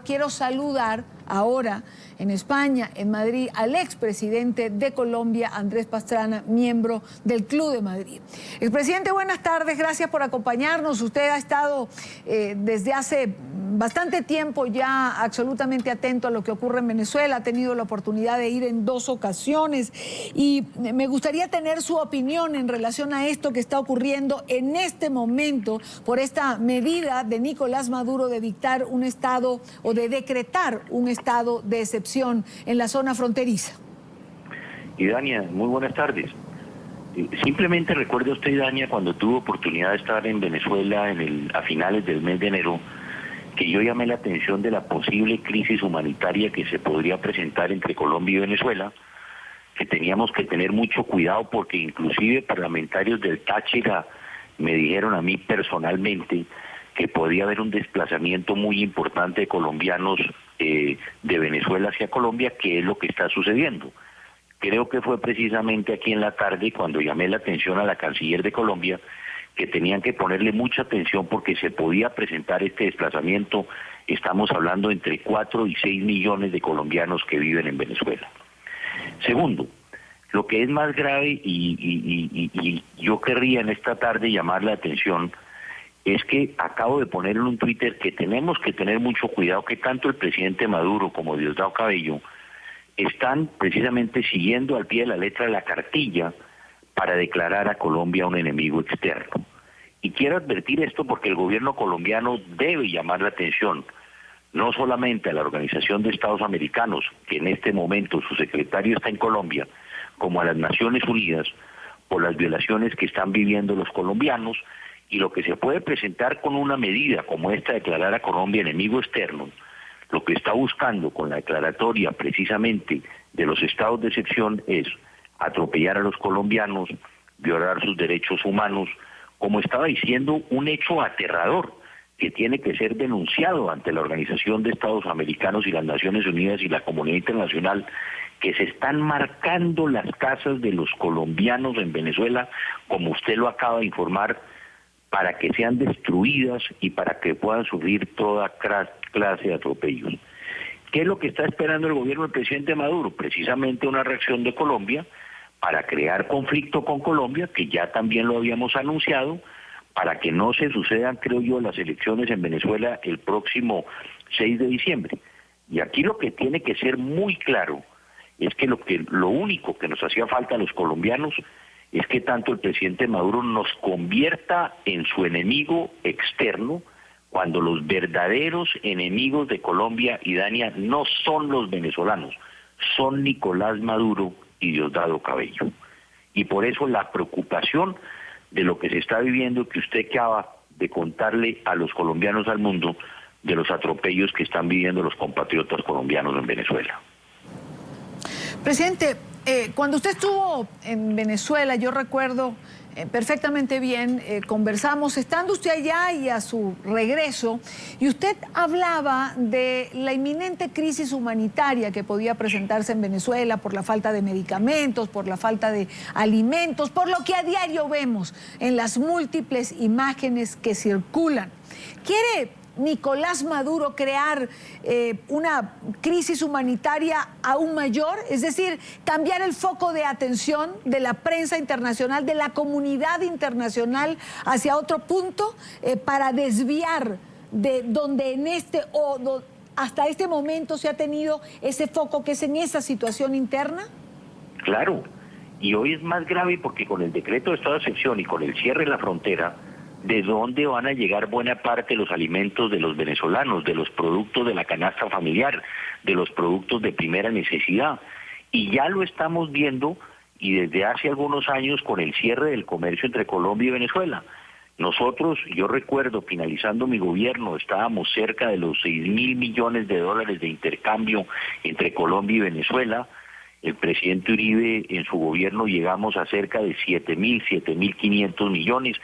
Quiero saludar ahora en España, en Madrid, al expresidente de Colombia, Andrés Pastrana, miembro del Club de Madrid. Expresidente, buenas tardes, gracias por acompañarnos. Usted ha estado desde hace bastante tiempo ya absolutamente atento a lo que ocurre en Venezuela, ha tenido la oportunidad de ir en 2 ocasiones y me gustaría tener su opinión en relación a esto que está ocurriendo en este momento por esta medida de Nicolás Maduro de dictar un estado o de decretar un estado de excepción en la zona fronteriza. Y Dania, muy buenas tardes. Simplemente recuerde usted, Dania, cuando tuvo oportunidad de estar en Venezuela a finales del mes de enero, que yo llamé la atención de la posible crisis humanitaria que se podría presentar entre Colombia y Venezuela, que teníamos que tener mucho cuidado porque inclusive parlamentarios del Táchira me dijeron a mí personalmente que podía haber un desplazamiento muy importante de colombianos de Venezuela hacia Colombia, que es lo que está sucediendo. Creo que fue precisamente aquí en la tarde cuando llamé la atención a la canciller de Colombia que tenían que ponerle mucha atención porque se podía presentar este desplazamiento. Estamos hablando entre 4 y 6 millones de colombianos que viven en Venezuela. Segundo, lo que es más grave y yo querría en esta tarde llamar la atención es que acabo de poner en un Twitter que tenemos que tener mucho cuidado que tanto el presidente Maduro como Diosdado Cabello están precisamente siguiendo al pie de la letra la cartilla para declarar a Colombia un enemigo externo. Y quiero advertir esto porque el gobierno colombiano debe llamar la atención, no solamente a la Organización de Estados Americanos, que en este momento su secretario está en Colombia, como a las Naciones Unidas, por las violaciones que están viviendo los colombianos, y lo que se puede presentar con una medida como esta de declarar a Colombia enemigo externo, lo que está buscando con la declaratoria precisamente de los estados de excepción es atropellar a los colombianos, violar sus derechos humanos, como estaba diciendo, un hecho aterrador que tiene que ser denunciado ante la Organización de Estados Americanos y las Naciones Unidas y la comunidad internacional, que se están marcando las casas de los colombianos en Venezuela, como usted lo acaba de informar, para que sean destruidas y para que puedan sufrir toda clase de atropellos. ¿Qué es lo que está esperando el gobierno del presidente Maduro? Precisamente una reacción de Colombia para crear conflicto con Colombia, que ya también lo habíamos anunciado, para que no se sucedan, creo yo, las elecciones en Venezuela el próximo 6 de diciembre. Y aquí lo que tiene que ser muy claro es que lo único que nos hacía falta a los colombianos es que tanto el presidente Maduro nos convierta en su enemigo externo, cuando los verdaderos enemigos de Colombia y Dania no son los venezolanos, son Nicolás Maduro y Diosdado Cabello. Y por eso la preocupación de lo que se está viviendo, que usted acaba de contarle a los colombianos, al mundo, de los atropellos que están viviendo los compatriotas colombianos en Venezuela. Presidente, cuando usted estuvo en Venezuela, yo recuerdo perfectamente bien, conversamos estando usted allá y a su regreso, y usted hablaba de la inminente crisis humanitaria que podía presentarse en Venezuela por la falta de medicamentos, por la falta de alimentos, por lo que a diario vemos en las múltiples imágenes que circulan. ¿Quiere Nicolás Maduro crear una crisis humanitaria aún mayor? Es decir, cambiar el foco de atención de la prensa internacional, de la comunidad internacional hacia otro punto para desviar de donde hasta este momento se ha tenido ese foco, que es en esa situación interna. Claro, y hoy es más grave porque con el decreto de estado de excepción y con el cierre de la frontera, ¿de dónde van a llegar buena parte de los alimentos de los venezolanos, de los productos de la canasta familiar, de los productos de primera necesidad? Y ya lo estamos viendo, y desde hace algunos años, con el cierre del comercio entre Colombia y Venezuela. Nosotros, yo recuerdo, finalizando mi gobierno, estábamos cerca de los 6.000 millones de dólares de intercambio entre Colombia y Venezuela. El presidente Uribe, en su gobierno, llegamos a cerca de 7.500 millones,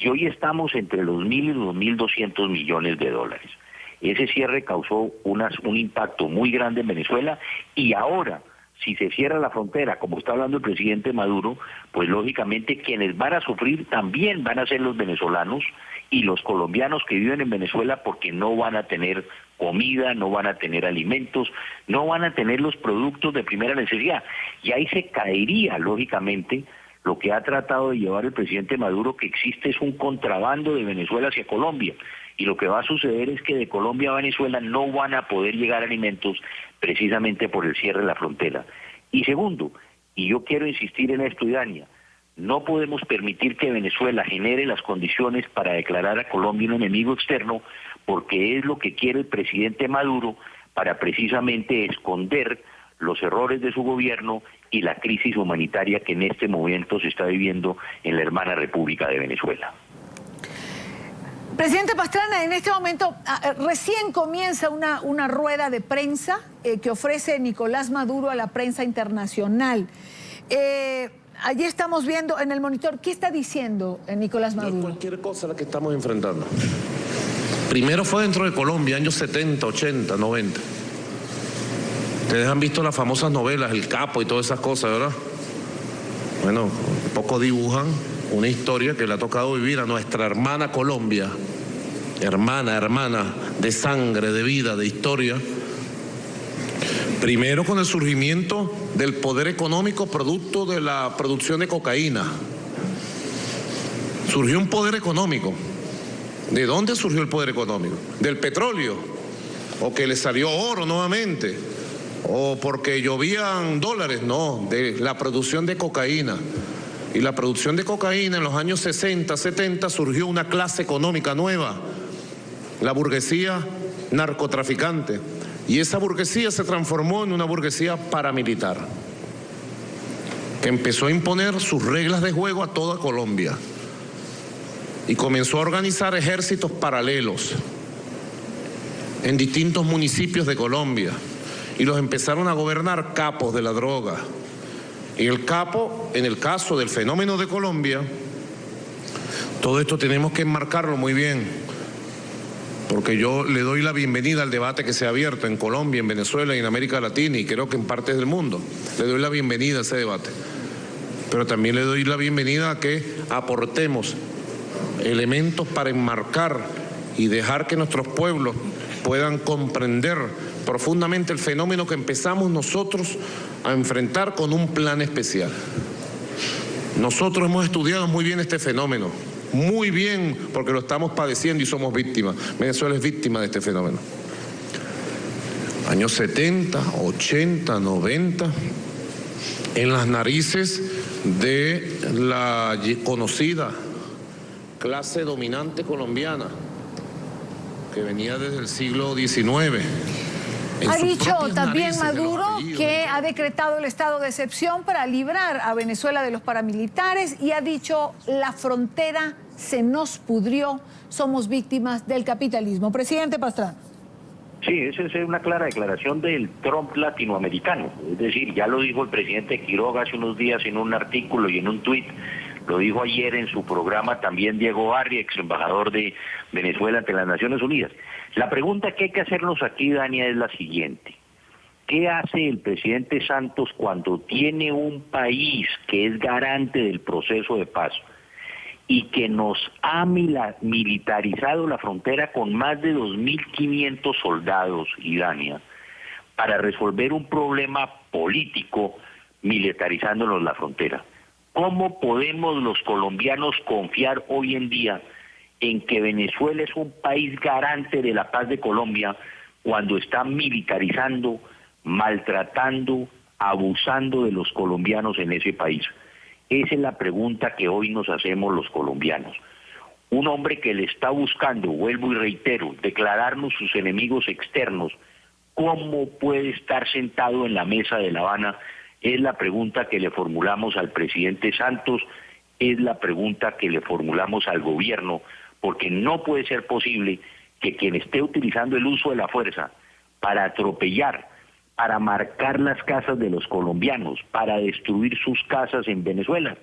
y hoy estamos entre los 1.000 y los 1.200 millones de dólares. Ese cierre causó un impacto muy grande en Venezuela, y ahora, si se cierra la frontera, como está hablando el presidente Maduro, pues lógicamente quienes van a sufrir también van a ser los venezolanos y los colombianos que viven en Venezuela, porque no van a tener comida, no van a tener alimentos, no van a tener los productos de primera necesidad. Y ahí se caería, lógicamente, lo que ha tratado de llevar el presidente Maduro, que existe es un contrabando de Venezuela hacia Colombia. Y lo que va a suceder es que de Colombia a Venezuela no van a poder llegar alimentos precisamente por el cierre de la frontera. Y segundo, y yo quiero insistir en esto, Idania, no podemos permitir que Venezuela genere las condiciones para declarar a Colombia un enemigo externo, porque es lo que quiere el presidente Maduro para precisamente esconder los errores de su gobierno y la crisis humanitaria que en este momento se está viviendo en la hermana República de Venezuela. Presidente Pastrana, en este momento recién comienza una rueda de prensa que ofrece Nicolás Maduro a la prensa internacional. Allí estamos viendo en el monitor, ¿qué está diciendo Nicolás Maduro? No es cualquier cosa la que estamos enfrentando. Primero fue dentro de Colombia, años 70, 80, 90. Ustedes han visto las famosas novelas, El Capo y todas esas cosas, ¿verdad? Bueno, poco dibujan una historia que le ha tocado vivir a nuestra hermana Colombia. Hermana, de sangre, de vida, de historia. Primero con el surgimiento del poder económico producto de la producción de cocaína. Surgió un poder económico. ¿De dónde surgió el poder económico? ¿Del petróleo? ¿O que le salió oro nuevamente? ¿O porque llovían dólares? No, de la producción de cocaína. Y la producción de cocaína en los años 60, 70 surgió una clase económica nueva, la burguesía narcotraficante. Y esa burguesía se transformó en una burguesía paramilitar, que empezó a imponer sus reglas de juego a toda Colombia y comenzó a organizar ejércitos paralelos en distintos municipios de Colombia y los empezaron a gobernar capos de la droga. Y el capo, en el caso del fenómeno de Colombia, todo esto tenemos que enmarcarlo muy bien, porque yo le doy la bienvenida al debate que se ha abierto en Colombia, en Venezuela y en América Latina, y creo que en partes del mundo. Le doy la bienvenida a ese debate. Pero también le doy la bienvenida a que aportemos elementos para enmarcar y dejar que nuestros pueblos puedan comprender profundamente el fenómeno que empezamos nosotros a enfrentar con un plan especial. Nosotros hemos estudiado muy bien este fenómeno, muy bien, porque lo estamos padeciendo y somos víctimas. Venezuela es víctima de este fenómeno. Años 70, 80, 90, en las narices de la conocida clase dominante colombiana, que venía desde el siglo XIX. Ha dicho también Maduro que ha decretado el estado de excepción para librar a Venezuela de los paramilitares y ha dicho la frontera se nos pudrió, somos víctimas del capitalismo. Presidente Pastrana. Sí, esa es una clara declaración del Trump latinoamericano. Es decir, ya lo dijo el presidente Quiroga hace unos días en un artículo y en un tuit. Lo dijo ayer en su programa también Diego Barri, ex embajador de Venezuela ante las Naciones Unidas. La pregunta que hay que hacernos aquí, Dania, es la siguiente. ¿Qué hace el presidente Santos cuando tiene un país que es garante del proceso de paz y que nos ha militarizado la frontera con más de 2.500 soldados, Dania, para resolver un problema político militarizándonos la frontera? ¿Cómo podemos los colombianos confiar hoy en día en que Venezuela es un país garante de la paz de Colombia cuando está militarizando, maltratando, abusando de los colombianos en ese país? Esa es la pregunta que hoy nos hacemos los colombianos. Un hombre que le está buscando, vuelvo y reitero, declararnos sus enemigos externos, ¿cómo puede estar sentado en la mesa de La Habana? Es la pregunta que le formulamos al presidente Santos, es la pregunta que le formulamos al gobierno, porque no puede ser posible que quien esté utilizando el uso de la fuerza para atropellar, para marcar las casas de los colombianos, para destruir sus casas en Venezuela,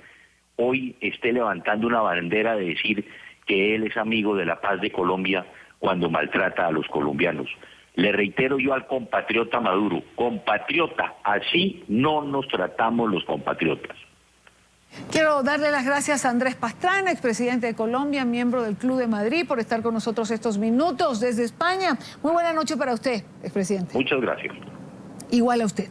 hoy esté levantando una bandera de decir que él es amigo de la paz de Colombia cuando maltrata a los colombianos. Le reitero yo al compatriota Maduro, compatriota, así no nos tratamos los compatriotas. Quiero darle las gracias a Andrés Pastrana, expresidente de Colombia, miembro del Club de Madrid, por estar con nosotros estos minutos desde España. Muy buena noche para usted, expresidente. Muchas gracias. Igual a usted.